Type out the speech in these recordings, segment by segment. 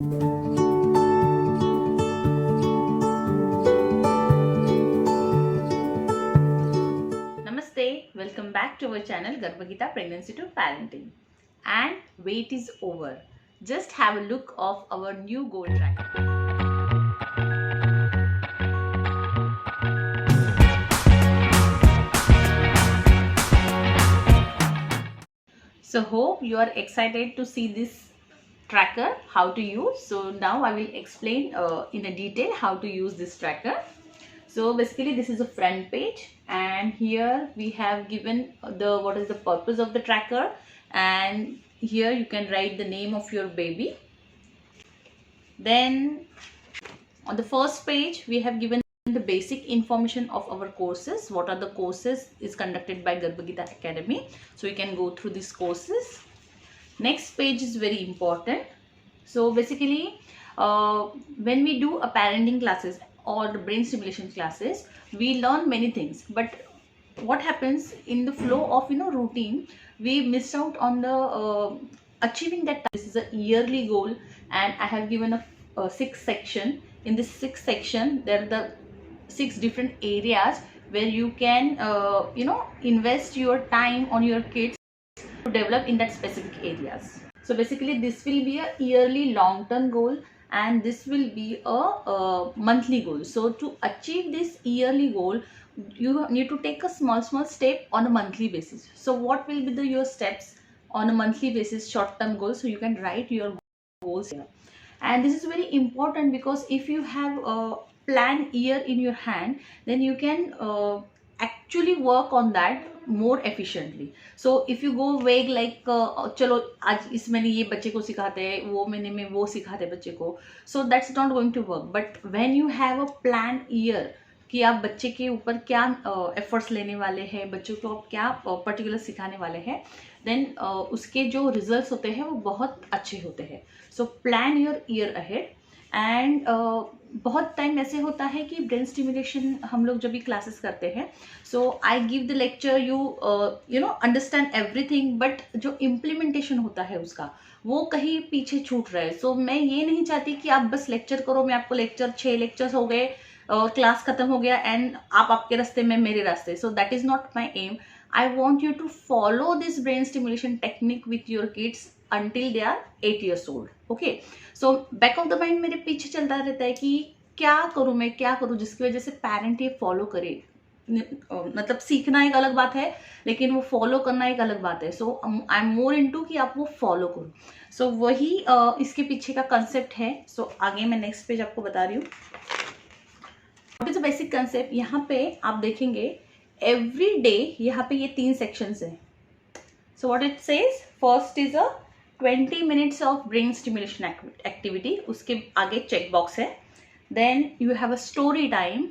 Namaste, welcome back to our channel Garbhagita Pregnancy to Parenting. And wait is over. Just have a look of our new goal tracker. So hope you are excited to see this tracker, how to use. So now I will explain in a detail how to use this tracker. So basically this is a front page, and here we have given the what is the purpose of the tracker, and here you can write the name of your baby. Then on the first page we have given the basic information of our courses. What are the courses is conducted by Garbhagita Academy, so you can go through these courses. Next page is very important. So basically when we do a parenting classes or the brain stimulation classes, we learn many things, but what happens in the flow of routine, we miss out on the achieving that. This is a yearly goal, and I have given a 6 section. In this 6 section there are the 6 different areas where you can invest your time on your kids to develop in that specific areas. So basically this will be a yearly long-term goal, and this will be a monthly goal. So to achieve this yearly goal, you need to take a small step on a monthly basis. So what will be your steps on a monthly basis, short-term goals? So you can write your goals here. And this is very important because if you have a plan year in your hand, then you can actually work on that more efficiently. So if you go vague like चलो आज इस महीने ये बच्चे को सिखाते हैं, वो महीने में वो सिखाते हैं बच्चे को, so that's not going to work. But when you have a plan year कि आप बच्चे के ऊपर क्या एफर्ट्स लेने वाले हैं, बच्चों को आप क्या पर्टिकुलर सिखाने वाले हैं, देन उसके जो रिजल्ट्स होते हैं वो बहुत अच्छे होते हैं. So plan your year ahead. And बहुत टाइम ऐसे होता है कि ब्रेन स्टिमुलेशन हम लोग जब भी क्लासेस करते हैं, so I give the lecture, you know understand everything, but जो इम्प्लीमेंटेशन होता है उसका वो कहीं पीछे छूट रहा है. सो मैं ये नहीं चाहती कि आप बस लेक्चर करो, मैं आपको 6 लेक्चर्स हो गए, क्लास खत्म हो गया एंड आप आपके रास्ते में मेरे रास्ते. So that is not my aim. I want you to follow this brain stimulation technique with your kids until they are 8 years old. Okay, so back of the mind मेरे पीछे चलता रहता है कि क्या करूँ मैं, क्या करूँ जिसकी वजह से पेरेंट ये फॉलो करे. मतलब सीखना एक अलग बात है, लेकिन वो फॉलो करना एक अलग बात है. सो आई एम मोर इनटू कि आप वो फॉलो करो. सो वही इसके पीछे का कंसेप्ट है. सो आगे मैं नेक्स्ट पेज आपको बता रही हूँ. What is the basic concept. यहाँ पे आप देखेंगे एवरी डे यहाँ पे ये 3 सेक्शंस है. So what it says, first is a 20 minutes of brain stimulation activity. उसके आगे चेक बॉक्स है. Then you have a story time,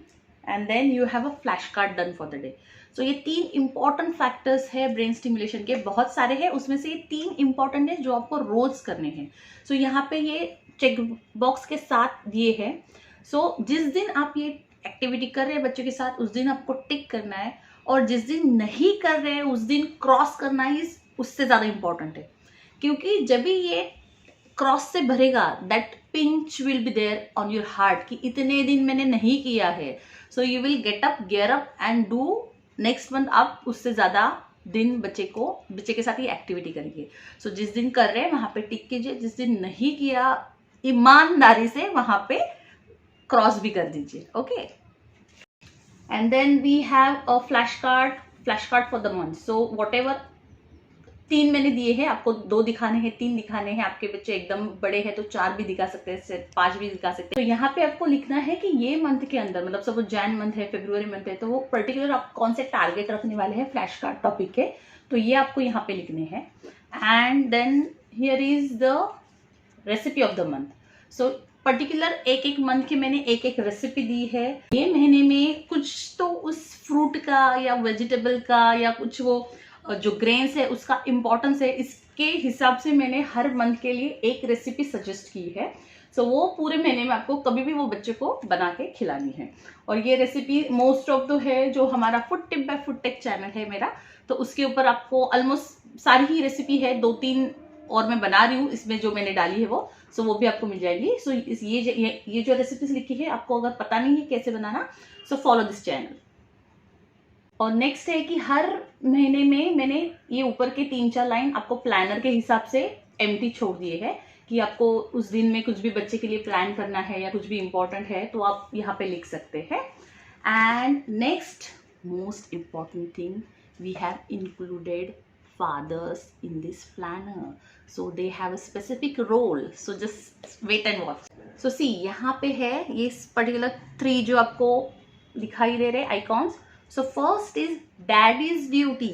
and then you have a flash card done for the day. So ये 3 important factors है brain stimulation के. बहुत सारे हैं, उसमें से ये 3 इंपॉर्टेंट है जो आपको रोज करने हैं. सो यहाँ पे ये चेक बॉक्स के साथ दिए हैं. सो जिस दिन आप ये एक्टिविटी कर रहे हैं बच्चों के साथ, उस दिन आपको टिक करना है, और जिस दिन नहीं कर रहे हैं उस दिन क्रॉस करना ही उससे ज़्यादा इंपॉर्टेंट है. क्योंकि जब भी ये क्रॉस से भरेगा, that pinch will be there on your heart कि इतने दिन मैंने नहीं किया है. So you will get up, gear up and do next month आप उससे ज़्यादा दिन बच्चे के साथ ये एक्टिविटी करेंगे. सो जिस दिन कर रहे हैं वहाँ पे टिक कीजिए, जिस दिन नहीं किया ईमानदारी से वहाँ पे क्रॉस भी कर दीजिए. Okay, and then we have a flash card for the month. So whatever 3 मैंने दिए हैं, आपको 2 दिखाने हैं, 3 दिखाने हैं. आपके बच्चे एकदम बड़े हैं तो 4 भी दिखा सकते हैं, 5 भी दिखा सकते हैं. तो यहाँ पे आपको लिखना है कि ये मंथ के अंदर, मतलब सपोज जैन मंथ है, फरवरी मंथ है, तो वो पर्टिकुलर आप कौन से टारगेट रखने वाले हैं फ्लैश कार्ड टॉपिक के, तो ये आपको यहाँ पे लिखने हैं. And then here is the recipe of the month. So particular एक मंथ की मैंने एक रेसिपी दी है. ये महीने में कुछ तो उस फ्रूट का या वेजिटेबल का या कुछ वो जो ग्रेन्स है उसका इम्पोर्टेंस है, इसके हिसाब से मैंने हर मंथ के लिए एक रेसिपी सजेस्ट की है. सो वो पूरे महीने में आपको कभी भी वो बच्चे को बना के खिलानी है. और ये रेसिपी मोस्ट ऑफ द है जो हमारा food tip by food tech channel है मेरा, तो उसके ऊपर आपको ऑलमोस्ट सारी ही रेसिपी है. 2-3 और मैं बना रही हूँ इसमें जो मैंने डाली है वो, सो वो भी आपको मिल जाएगी। सो ये जो रेसिपीज लिखी है, आपको अगर पता नहीं है कैसे बनाना, सो फॉलो दिस चैनल। और नेक्स्ट है कि हर महीने में मैंने ये ऊपर के 3-4 लाइन आपको प्लानर के हिसाब से एम्प्टी छोड़ दिए हैं कि आपको उस दिन में कुछ भी बच्चे के लिए प्लान करना है या कुछ भी इंपॉर्टेंट है तो आप यहाँ पे लिख सकते हैं। And next most important thing, we have included fathers in this planner, so they have a specific role, so just wait and watch. So see, यहाँ पे है ये particular 3 जो आपको दिखाई दे रहे icons. So first is daddy's duty.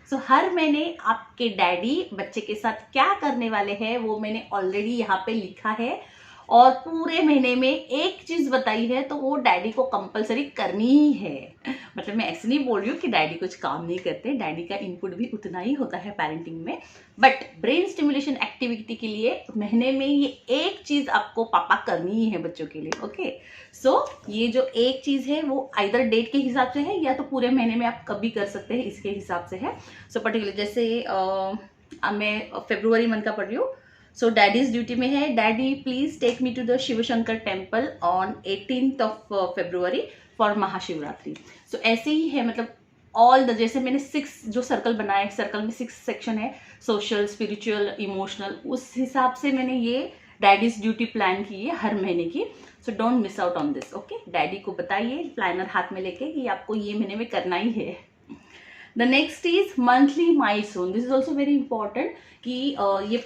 So हर महीने आपके डैडी बच्चे के साथ क्या करने वाले हैं वो मैंने ऑलरेडी यहाँ पे लिखा है, और पूरे महीने में एक चीज बताई है तो वो डैडी को कंपलसरी करनी ही है। मतलब मैं ऐसे नहीं बोल रही हूँ कि डैडी कुछ काम नहीं करते, डैडी का इनपुट भी उतना ही होता है पेरेंटिंग में, बट ब्रेन स्टिमुलेशन एक्टिविटी के लिए महीने में ये एक चीज आपको पापा करनी ही है बच्चों के लिए। ओके, सो ये जो एक चीज है वो आइदर डेट के हिसाब से है या तो पूरे महीने में आप कभी कर सकते हैं, इसके हिसाब से है। सो पर्टिकुलर जैसे मैं फरवरी मंथ का पढ़ रही हूँ, सो डैडीज ड्यूटी में है, daddy please take me to the Shiv Shankar temple on 18th of February for Mahashivratri. So ऐसे ही है, मतलब ऑल द, जैसे मैंने 6 जो सर्कल बनाए, सर्कल में 6 सेक्शन है, सोशल, स्पिरिचुअल, इमोशनल, उस हिसाब से मैंने ये डैडीज ड्यूटी प्लान की है हर महीने की। So don't miss out on this. Okay, daddy को बताइए प्लानर हाथ में लेके कि आपको ये महीने में करना ही है। The next is monthly milestone. This is also very important कि ये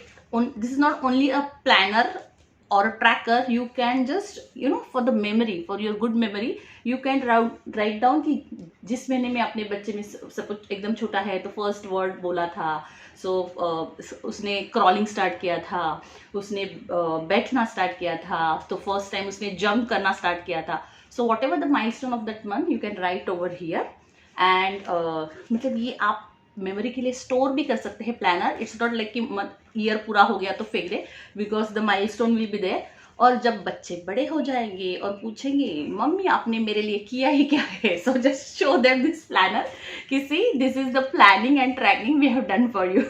this is not only a planner or a tracker, you can just for the memory, for your good memory, you can write down कि जिस महीने में अपने बच्चे में suppose एकदम छोटा है तो फर्स्ट वर्ड बोला था, सो उसने क्रॉलिंग स्टार्ट किया था, उसने बैठना स्टार्ट किया था, तो फर्स्ट टाइम उसने जंप करना स्टार्ट किया था। So what ever the milestone of that month you can write over here. And मतलब ये आप मेमोरी के लिए स्टोर भी कर सकते हैं प्लानर। इट्स नॉट लाइक कि ईयर पूरा हो गया तो फेंक दे, because the milestone will be there. और जब बच्चे बड़े हो जाएंगे और पूछेंगे मम्मी आपने मेरे लिए किया ही क्या है, so just show them this planner कि see this is the planning and tracking we have done for you.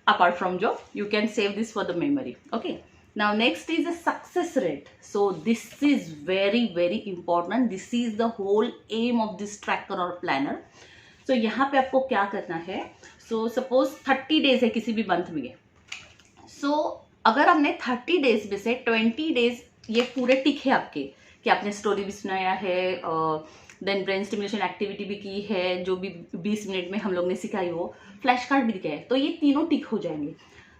Apart from job you can save this for the memory. Okay, now next is the success rate. So this is very very important, this is the whole aim of this tracker और planner. So यहाँ पे आपको क्या करना है, so suppose 30 days है किसी भी मंथ में, सो अगर हमने 30 डेज में से 20 डेज ये पूरे टिक है आपके कि आपने स्टोरी भी सुनाया है, देन ब्रेन स्टिमुलेशन एक्टिविटी भी की है, जो भी 20 मिनट में हम लोग ने सिखाई हो, फ्लैश कार्ड भी दिखाया है, तो ये तीनों टिक हो जाएंगे।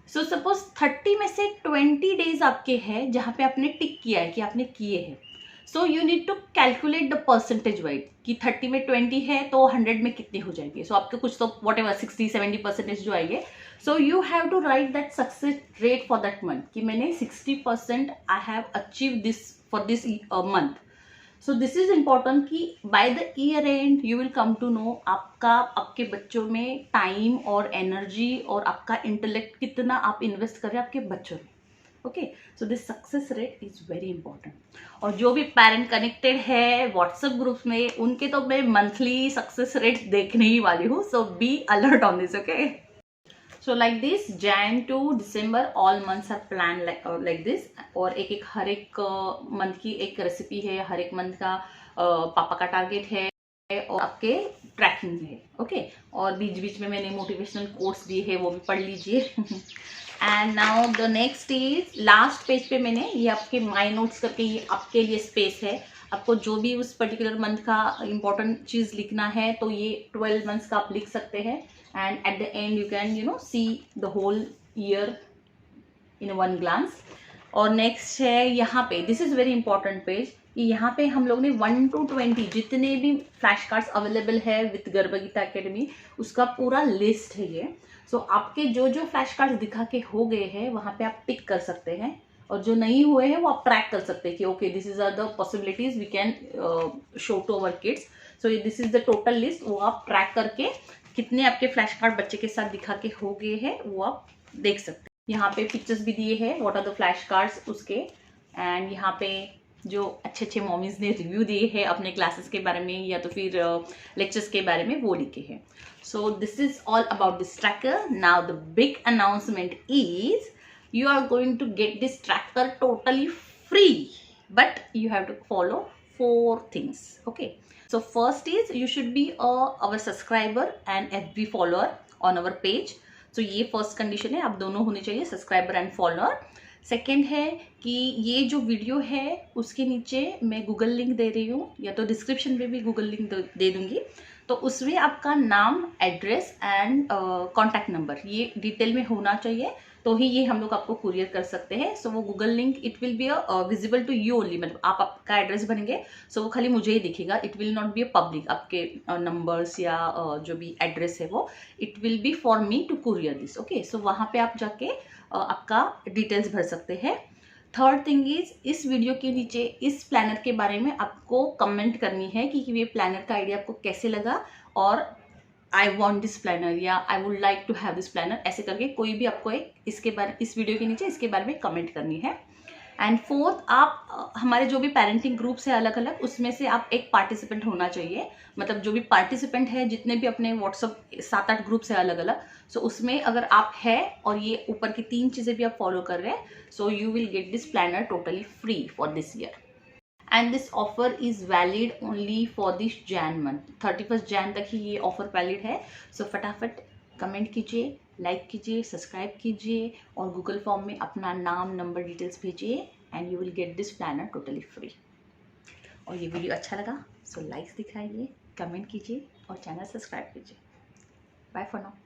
सो सपोज 30 में से 20 डेज आपके हैं जहाँ पे आपने टिक किया है कि आपने किए हैं। So you need to calculate the percentage wise कि 30 में 20 है तो 100 में कितने हो जाएंगे। सो आपके कुछ तो वॉट एवर 60-70% जो आएंगे। So you have to write that success rate for that month कि मैंने 60% I have achieve this for this month. So this is important कि by the year end you will come to know आपके बच्चों में time और energy और आपका intellect कितना आप इन्वेस्ट करें आपके बच्चों में। Okay, so this success rate is very important. और जो भी पेरेंट कनेक्टेड है व्हाट्सएप ग्रुप में, उनके तो मैं मंथली सक्सेस रेट देखने ही वाली हूँ। So be alert on this. Okay, so like this Jan to December all months are plan like this. और एक हर एक मंथ की एक रेसिपी है, हर एक मंथ का पापा का टारगेट है और आपके ट्रैकिंग है। ओके, और बीच बीच में मैंने मोटिवेशनल कोर्स भी है, वो भी पढ़ लीजिए। And now the next is last page पे मैंने ये आपके माई नोट्स करके ये आपके लिए स्पेस है। आपको जो भी उस पर्टिकुलर मंथ का इंपॉर्टेंट चीज लिखना है तो ये 12 मंथ्स का आप लिख सकते हैं। And at the end you can see the whole year in one glance. और नेक्स्ट है यहाँ पे, this is very important page, यहाँ पे हम लोग ने 1 to 20 जितने भी फ्लैश कार्ड्स अवेलेबल है विथ गर्भगीता एकेडमी उसका पूरा लिस्ट है ये। सो आपके जो जो फ्लैश कार्ड्स दिखा के हो गए हैं वहाँ पे आप टिक कर सकते हैं, और जो नहीं हुए हैं वो आप ट्रैक कर सकते हैं कि okay this is are the possibilities we can show to our kids. So this is the total list, वो आप ट्रैक करके कितने आपके फ्लैश कार्ड बच्चे के साथ दिखा के हो गए हैं वो आप देख सकते हैं। यहाँ पे पिक्चर्स भी दिए हैं what are the flash cards उसके। एंड यहाँ पे जो अच्छे अच्छे मॉमीज ने रिव्यू दिए हैं अपने क्लासेस के बारे में या तो फिर लेक्चर्स के बारे में वो लिखे हैं। सो this is all about this tracker. Now the big announcement is you are going to get this tracker totally free, but you have to follow 4 things. Okay, so first is you should be our subscriber and FB follower on our page. तो ये first condition है, आप दोनों होने चाहिए, subscriber and follower. Second है कि ये जो वीडियो है उसके नीचे मैं गूगल लिंक दे रही हूँ, या तो डिस्क्रिप्शन में भी गूगल लिंक दे दूंगी. तो उसमें आपका नाम, एड्रेस एंड कॉन्टैक्ट नंबर ये डिटेल में होना चाहिए, तो ही ये हम लोग आपको कुरियर कर सकते हैं. सो वो Google link it will be visible to you only, मतलब आप आपका एड्रेस भरेंगे सो वो खाली मुझे ही दिखेगा. It will not be a public, आपके नंबर्स या जो भी एड्रेस है वो it will be for me to courier this. Okay, so वहाँ पे आप जाके आपका डिटेल्स भर सकते हैं. थर्ड थिंग इज, इस वीडियो के नीचे इस प्लानर के बारे में आपको कमेंट करनी है कि ये प्लानर का आइडिया आपको कैसे लगा, और आई वॉन्ट दिस प्लानर या I would like to have this planner, ऐसे करके कोई भी आपको इस वीडियो के नीचे इसके बारे में कमेंट करनी है. एंड फोर्थ, आप हमारे जो भी पेरेंटिंग ग्रुप्स है अलग अलग, उसमें से आप एक पार्टिसिपेंट होना चाहिए. मतलब जो भी पार्टिसिपेंट है, जितने भी अपने व्हाट्सअप 7-8 ग्रुप्स है अलग अलग, सो उसमें अगर आप है और ये ऊपर की 3 चीज़ें भी आप फॉलो कर रहे हैं, so you will get this planner totally free for this year. And this offer is valid only for this Jan month, 31 Jan तक ही ये ऑफर वैलिड है. सो फटाफट कमेंट कीजिए, लाइक कीजिए, सब्सक्राइब कीजिए और गूगल फॉर्म में अपना नाम, नंबर, डिटेल्स भेजिए and you will get this planner totally free. और ये वीडियो अच्छा लगा सो लाइक्स दिखाइए, कमेंट कीजिए और चैनल सब्सक्राइब कीजिए. Bye for now.